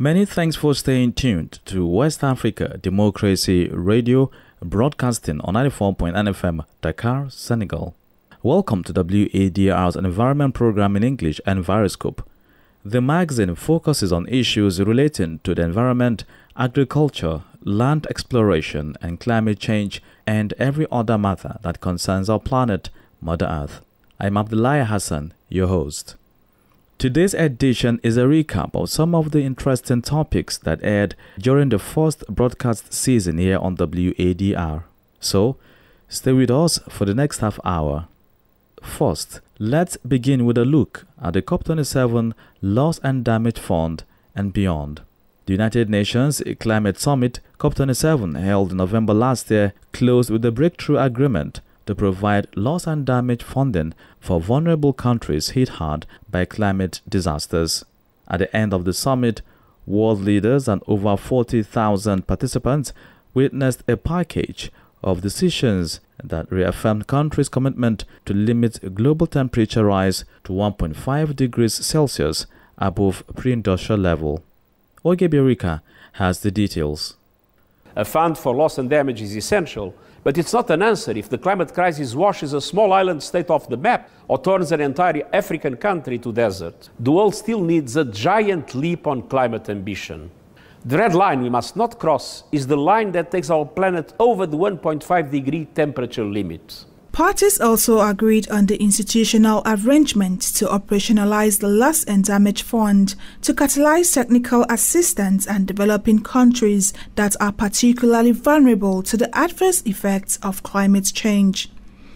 Many thanks for staying tuned to West Africa Democracy Radio, broadcasting on 94.9 FM, Dakar, Senegal. Welcome to WADR's Environment Program in English and Viroscope. The magazine focuses on issues relating to the environment, agriculture, land exploration, and climate change, and every other matter that concerns our planet, Mother Earth. I'm Abdullahi Hassan, your host. Today's edition is a recap of some of the interesting topics that aired during the first broadcast season here on WADR. So, stay with us for the next half hour. First, let's begin with a look at the COP27 Loss and Damage Fund and beyond. The United Nations Climate Summit COP27 held in November last year closed with a breakthrough agreement to provide loss and damage funding for vulnerable countries hit hard by climate disasters. At the end of the summit, world leaders and over 40,000 participants witnessed a package of decisions that reaffirmed countries' commitment to limit global temperature rise to 1.5 degrees Celsius above pre-industrial level. Ogebirika has the details. A fund for loss and damage is essential, but it's not an answer if the climate crisis washes a small island state off the map or turns an entire African country to desert. The world still needs a giant leap on climate ambition. The red line we must not cross is the line that takes our planet over the 1.5 degree temperature limit. Parties also agreed on the institutional arrangement to operationalize the Loss and Damage Fund to catalyze technical assistance and developing countries that are particularly vulnerable to the adverse effects of climate change.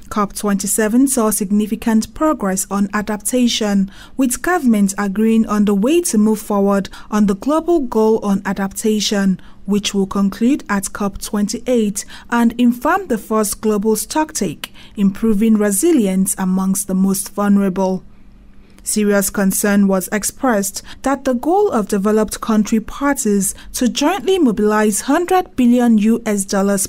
COP27 saw significant progress on adaptation, with governments agreeing on the way to move forward on the global goal on adaptation, which will conclude at COP28 and inform the first global stocktake, improving resilience amongst the most vulnerable. Serious concern was expressed that the goal of developed country parties to jointly mobilize $100 billion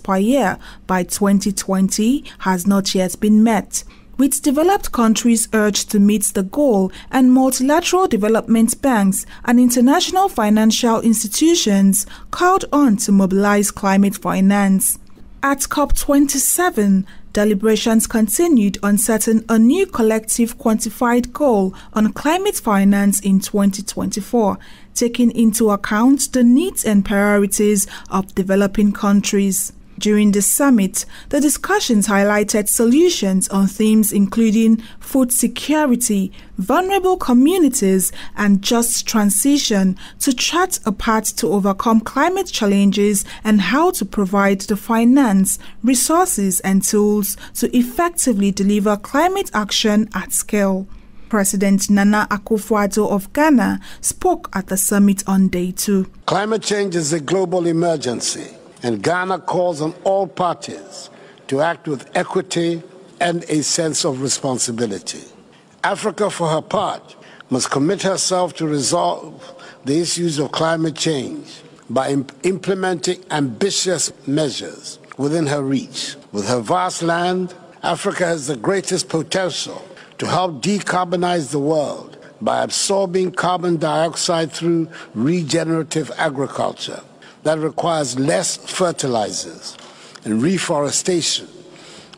per year by 2020 has not yet been met, with developed countries urged to meet the goal and multilateral development banks and international financial institutions called on to mobilize climate finance. At COP27, deliberations continued on setting a new collective quantified goal on climate finance in 2024, taking into account the needs and priorities of developing countries. During the summit, the discussions highlighted solutions on themes including food security, vulnerable communities, and just transition to chart a path to overcome climate challenges and how to provide the finance, resources, and tools to effectively deliver climate action at scale. President Nana Akufo-Addo of Ghana spoke at the summit on day 2. Climate change is a global emergency, and Ghana calls on all parties to act with equity and a sense of responsibility. Africa, for her part, must commit herself to resolve the issues of climate change by implementing ambitious measures within her reach. With her vast land, Africa has the greatest potential to help decarbonize the world by absorbing carbon dioxide through regenerative agriculture that requires less fertilizers and reforestation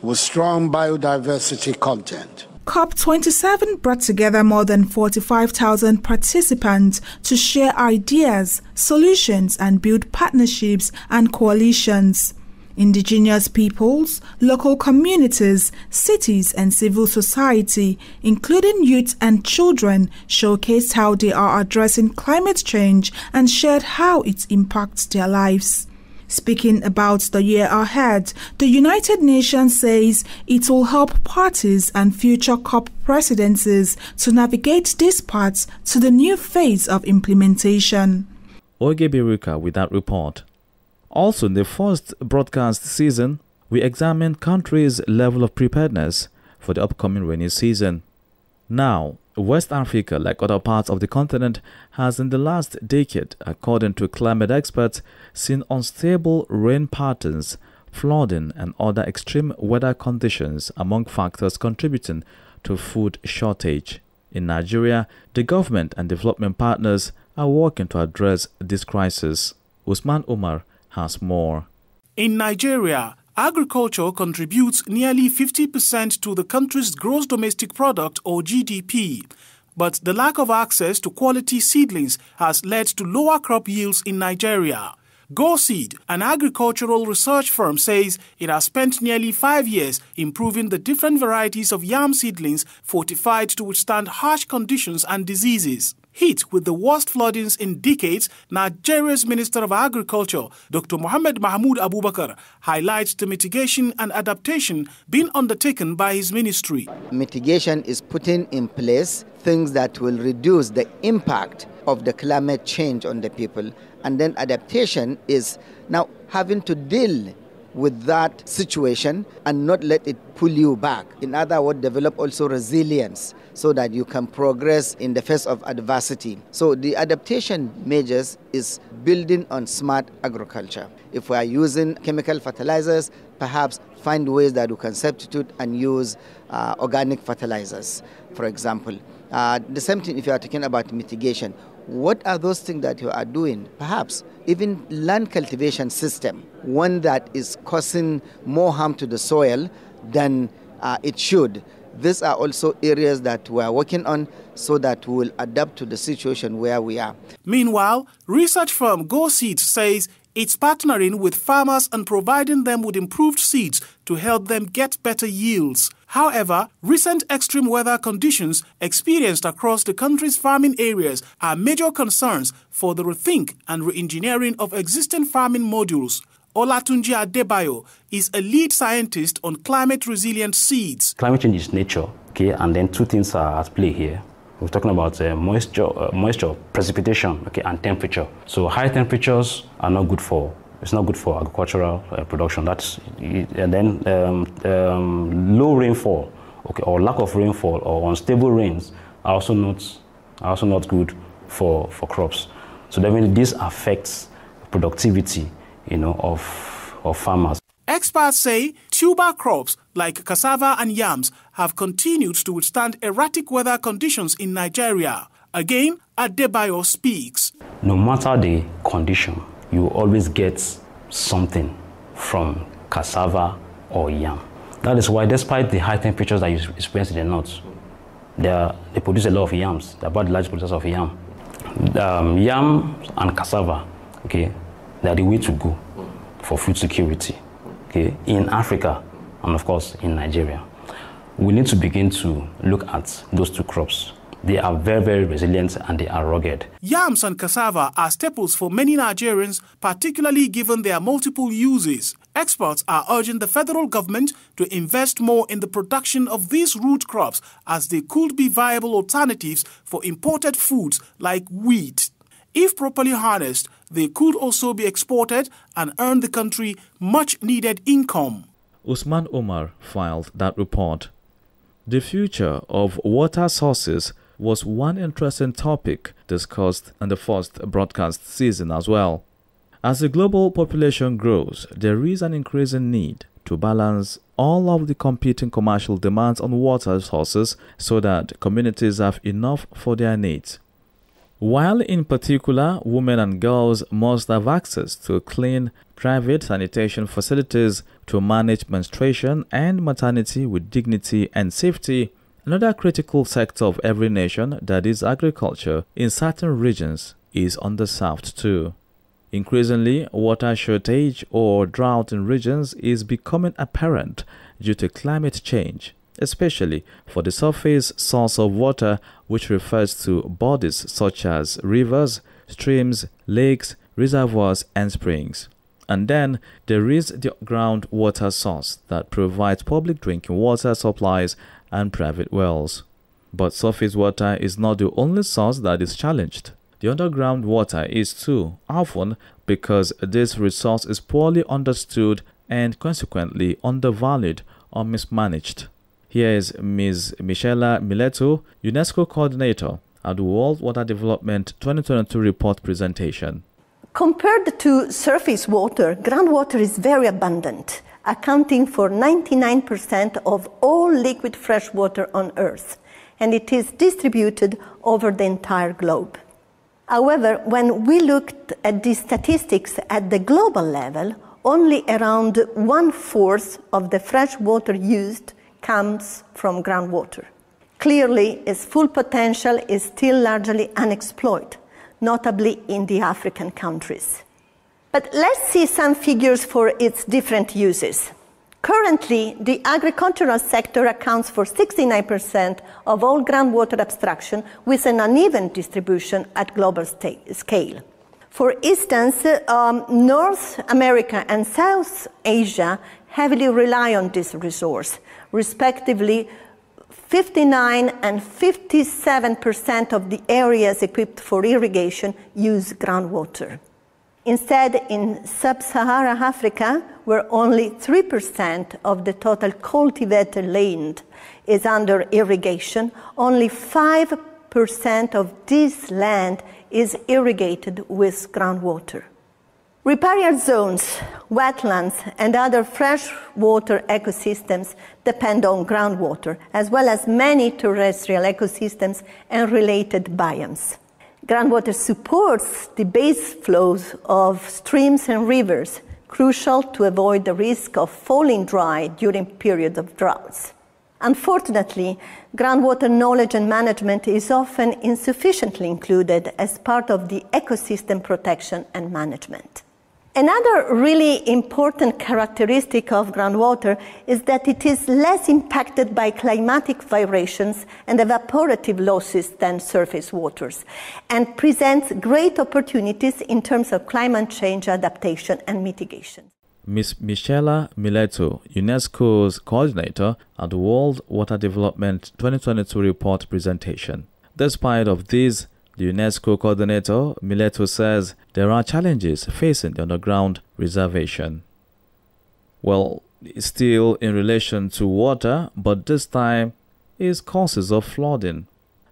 with strong biodiversity content. COP27 brought together more than 45,000 participants to share ideas, solutions, and build partnerships and coalitions. Indigenous peoples, local communities, cities, and civil society, including youth and children, showcased how they are addressing climate change and shared how it impacts their lives. Speaking about the year ahead, the United Nations says it will help parties and future COP presidencies to navigate this path to the new phase of implementation. Ogebirika with that report. Also, in the first broadcast season, we examined countries' level of preparedness for the upcoming rainy season. Now, West Africa, like other parts of the continent, has in the last decade, according to climate experts, seen unstable rain patterns, flooding, and other extreme weather conditions among factors contributing to food shortage. In Nigeria, the government and development partners are working to address this crisis. Usman Umar has more. In Nigeria, agriculture contributes nearly 50% to the country's gross domestic product or GDP. But the lack of access to quality seedlings has led to lower crop yields in Nigeria. GoSeed, an agricultural research firm, says it has spent nearly 5 years improving the different varieties of yam seedlings fortified to withstand harsh conditions and diseases. Hit with the worst floodings in decades, Nigeria's Minister of Agriculture, Dr. Mohammed Mahmoud Abubakar, highlights the mitigation and adaptation being undertaken by his ministry. Mitigation is putting in place things that will reduce the impact of the climate change on the people. And then adaptation is now having to deal with that situation and not let it pull you back. In other words, develop also resilience so that you can progress in the face of adversity. So the adaptation measures is building on smart agriculture. If we are using chemical fertilizers, perhaps find ways that we can substitute and use organic fertilizers, for example. The same thing if you are talking about mitigation. What are those things that you are doing? Perhaps even land cultivation system, one that is causing more harm to the soil than it should. These are also areas that we are working on so that we will adapt to the situation where we are. Meanwhile, research firm GoSeed says it's partnering with farmers and providing them with improved seeds to help them get better yields. However, recent extreme weather conditions experienced across the country's farming areas are major concerns for the rethink and re-engineering of existing farming modules. Olatunji Adebayo is a lead scientist on climate-resilient seeds. Climate change is nature, okay, and then two things are at play here. We're talking about moisture, precipitation, okay, and temperature. So high temperatures are not good for. It's not good for agricultural production. And then low rainfall, okay, or lack of rainfall, or unstable rains are also not good for crops. So definitely this affects productivity, of farmers. Experts say tuber crops like cassava and yams have continued to withstand erratic weather conditions in Nigeria. Again, Adebayo speaks. No matter the condition, you always get something from cassava or yam. That is why, despite the high temperatures that you experience in the north, they produce a lot of yams. They're about the largest producers of yam. Yam and cassava, okay, they are the way to go for food security, okay, in Africa and of course in Nigeria. We need to begin to look at those two crops. They are very, very resilient and they are rugged. Yams and cassava are staples for many Nigerians, particularly given their multiple uses. Experts are urging the federal government to invest more in the production of these root crops as they could be viable alternatives for imported foods like wheat. If properly harnessed, they could also be exported and earn the country much-needed income. Usman Umar filed that report. The future of water sources was one interesting topic discussed in the first broadcast season as well. As the global population grows, there is an increasing need to balance all of the competing commercial demands on water sources so that communities have enough for their needs. While in particular, women and girls must have access to clean, private sanitation facilities to manage menstruation and maternity with dignity and safety, another critical sector of every nation, that is agriculture, in certain regions is underserved too. Increasingly, water shortage or drought in regions is becoming apparent due to climate change, especially for the surface source of water, which refers to bodies such as rivers, streams, lakes, reservoirs, and springs. And then there is the groundwater source that provides public drinking water supplies and private wells. But surface water is not the only source that is challenged. The underground water is too, often because this resource is poorly understood and consequently undervalued or mismanaged. Here is Ms. Michela Mileto, UNESCO Coordinator at the World Water Development 2022 report presentation. Compared to surface water, groundwater is very abundant, accounting for 99% of all liquid fresh water on Earth, and it is distributed over the entire globe. However, when we looked at these statistics at the global level, only around 1/4 of the fresh water used comes from groundwater. Clearly, its full potential is still largely unexploited, notably in the African countries. But let's see some figures for its different uses. Currently, the agricultural sector accounts for 69% of all groundwater abstraction, with an uneven distribution at global scale. For instance, North America and South Asia heavily rely on this resource. Respectively, 59% and 57% of the areas equipped for irrigation use groundwater. Instead, in sub-Saharan Africa, where only 3% of the total cultivated land is under irrigation, only 5% of this land is irrigated with groundwater. Riparian zones, wetlands, and other freshwater ecosystems depend on groundwater, as well as many terrestrial ecosystems and related biomes. Groundwater supports the base flows of streams and rivers, crucial to avoid the risk of falling dry during periods of droughts. Unfortunately, groundwater knowledge and management is often insufficiently included as part of the ecosystem protection and management. Another really important characteristic of groundwater is that it is less impacted by climatic variations and evaporative losses than surface waters, and presents great opportunities in terms of climate change adaptation and mitigation. Ms. Michela Mileto, UNESCO's coordinator at the World Water Development 2022 report presentation. Despite of this, the UNESCO coordinator, Mileto, says there are challenges facing the underground reservation. Well, still in relation to water, but this time is causes of flooding.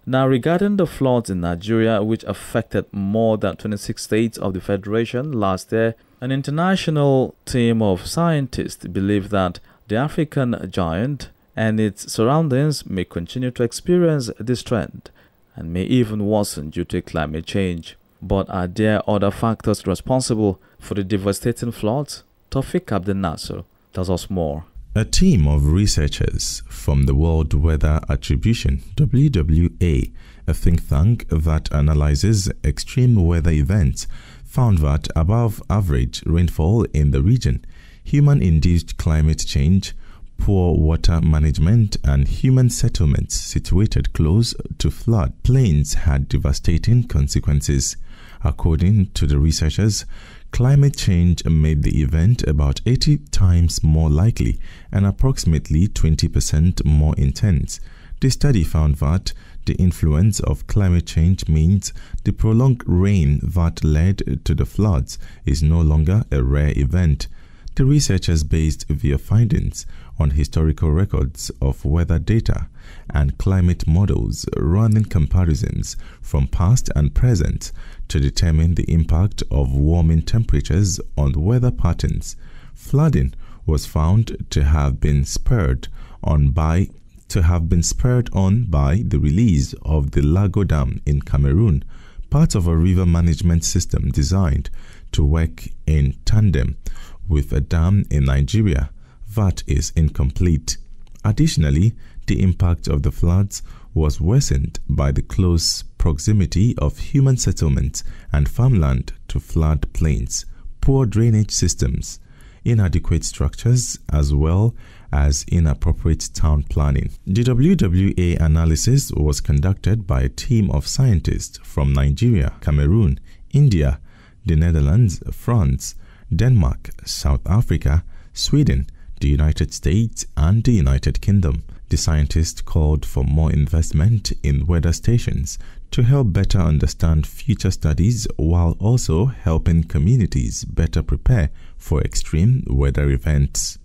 Now, regarding the floods in Nigeria, which affected more than 26 states of the Federation last year, an international team of scientists believe that the African giant and its surroundings may continue to experience this trend and may even worsen due to climate change. But are there other factors responsible for the devastating floods? Taufik Abdel Nasser tells us more. A team of researchers from the World Weather Attribution, WWA, a think tank that analyzes extreme weather events, found that above average rainfall in the region, human-induced climate change, poor water management, and human settlements situated close to flood plains had devastating consequences. According to the researchers, climate change made the event about 80 times more likely and approximately 20% more intense. The study found that the influence of climate change means the prolonged rain that led to the floods is no longer a rare event. The researchers based their findings on historical records of weather data and climate models, running comparisons from past and present to determine the impact of warming temperatures on weather patterns. Flooding was found to have been spurred on by the release of the Lago Dam in Cameroon, part of a river management system designed to work in tandem with a dam in Nigeria that is incomplete. Additionally, the impact of the floods was worsened by the close proximity of human settlements and farmland to flood plains, poor drainage systems, inadequate structures, as well as inappropriate town planning. The WWA analysis was conducted by a team of scientists from Nigeria, Cameroon, India, the Netherlands, France, Denmark, South Africa, Sweden, the United States, and the United Kingdom. The scientists called for more investment in weather stations to help better understand future studies while also helping communities better prepare for extreme weather events.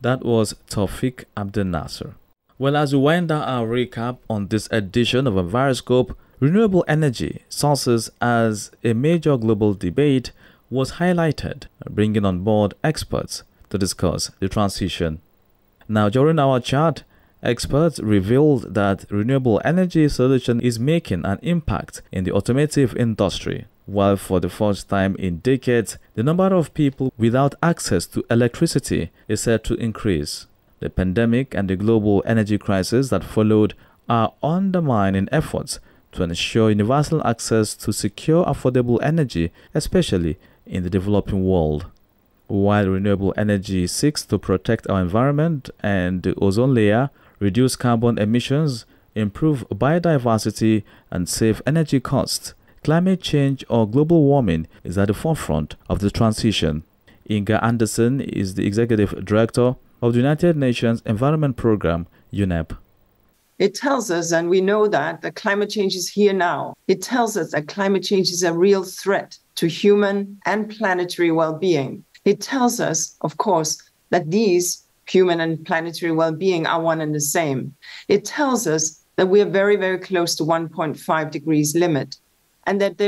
That was Taufik Abdel Nasser. Well, as we wind down our recap on this edition of Enviroscope, renewable energy sources as a major global debate was highlighted, bringing on board experts to discuss the transition. Now, during our chat, Experts revealed that renewable energy solution is making an impact in the automotive industry, while for the first time in decades, the number of people without access to electricity is set to increase. The pandemic and the global energy crisis that followed are undermining efforts to ensure universal access to secure, affordable energy, especially in the developing world. While renewable energy seeks to protect our environment and the ozone layer, reduce carbon emissions, improve biodiversity, and save energy costs, climate change or global warming is at the forefront of the transition. Inga Anderson is the Executive Director of the United Nations Environment Programme, UNEP. It tells us, and we know that climate change is here now. It tells us that climate change is a real threat to human and planetary well-being. It tells us, of course, that these human and planetary well-being are one and the same. It tells us that we are very, very close to 1.5 degrees limit, and that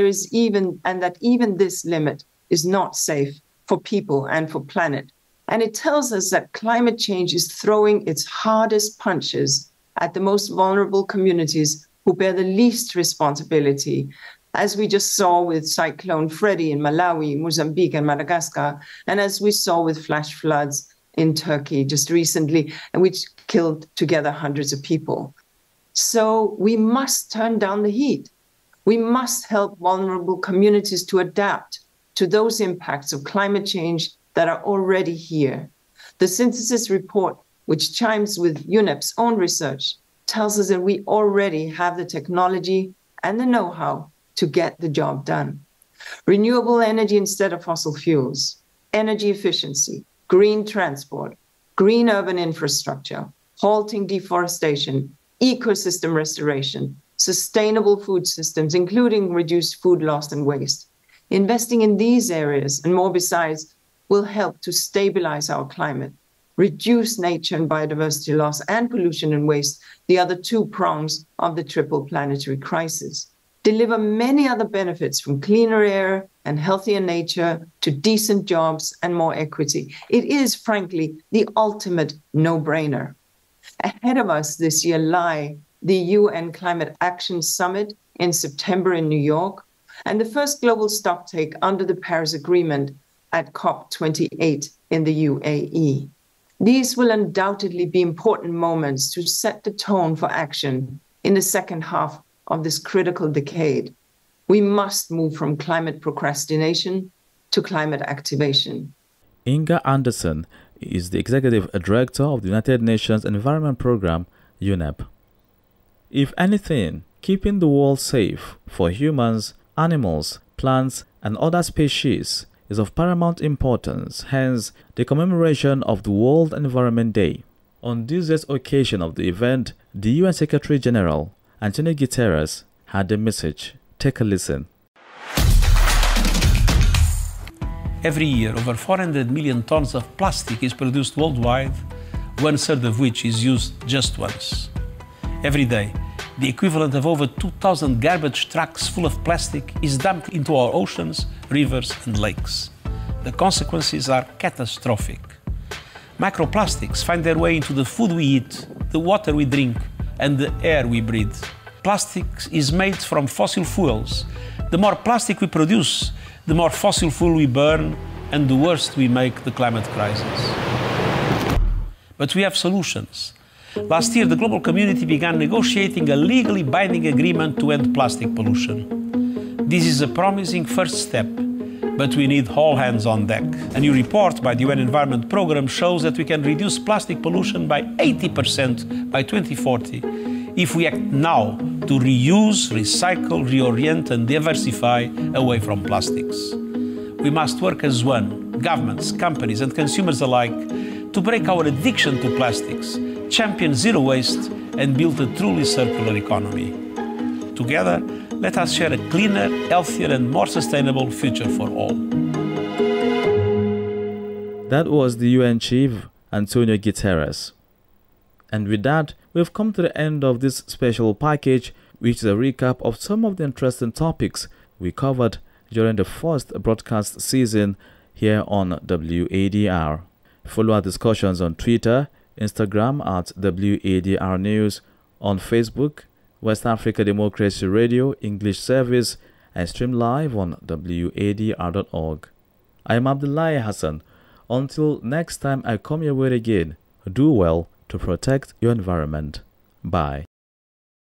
even this limit is not safe for people and for planet. And it tells us that climate change is throwing its hardest punches at the most vulnerable communities who bear the least responsibility, as we just saw with Cyclone Freddy in Malawi, Mozambique, and Madagascar, and as we saw with flash floods in Turkey just recently, and which killed together hundreds of people. So we must turn down the heat. We must help vulnerable communities to adapt to those impacts of climate change that are already here. The synthesis report, which chimes with UNEP's own research, tells us that we already have the technology and the know-how to get the job done. Renewable energy instead of fossil fuels, energy efficiency, green transport, green urban infrastructure, halting deforestation, ecosystem restoration, sustainable food systems, including reduced food loss and waste. Investing in these areas and more besides will help to stabilize our climate, reduce nature and biodiversity loss and pollution and waste, the other two prongs of the triple planetary crisis. Deliver many other benefits from cleaner air and healthier nature to decent jobs and more equity. It is, frankly, the ultimate no-brainer. Ahead of us this year lie the UN Climate Action Summit in September in New York, and the first global stocktake under the Paris Agreement at COP28 in the UAE. These will undoubtedly be important moments to set the tone for action in the second half of this critical decade. We must move from climate procrastination to climate activation. Inga Anderson is the Executive Director of the United Nations Environment Programme, UNEP. If anything, keeping the world safe for humans, animals, plants, and other species is of paramount importance, hence the commemoration of the World Environment Day. On this year's occasion of the event, the UN Secretary General, Antonio Guterres, had a message. Take a listen. Every year, over 400 million tons of plastic is produced worldwide, 1/3 of which is used just once. Every day, the equivalent of over 2,000 garbage trucks full of plastic is dumped into our oceans, rivers, and lakes. The consequences are catastrophic. Microplastics find their way into the food we eat, the water we drink, and the air we breathe. Plastic is made from fossil fuels. The more plastic we produce, the more fossil fuel we burn, and the worse we make the climate crisis. But we have solutions. Last year, the global community began negotiating a legally binding agreement to end plastic pollution. This is a promising first step, but we need all hands on deck. A new report by the UN Environment Programme shows that we can reduce plastic pollution by 80% by 2040 if we act now to reuse, recycle, reorient, and diversify away from plastics. We must work as one, governments, companies, and consumers alike, to break our addiction to plastics, champion zero waste, and build a truly circular economy. Together, let us share a cleaner, healthier, and more sustainable future for all. That was the UN Chief, Antonio Guterres. And with that, we've come to the end of this special package, which is a recap of some of the interesting topics we covered during the first broadcast season here on WADR. Follow our discussions on Twitter, Instagram at WADR News, on Facebook, West Africa Democracy Radio English Service, and stream live on wadr.org. I am Abdullahi Hassan. Until next time I come your way again, do well to protect your environment. Bye.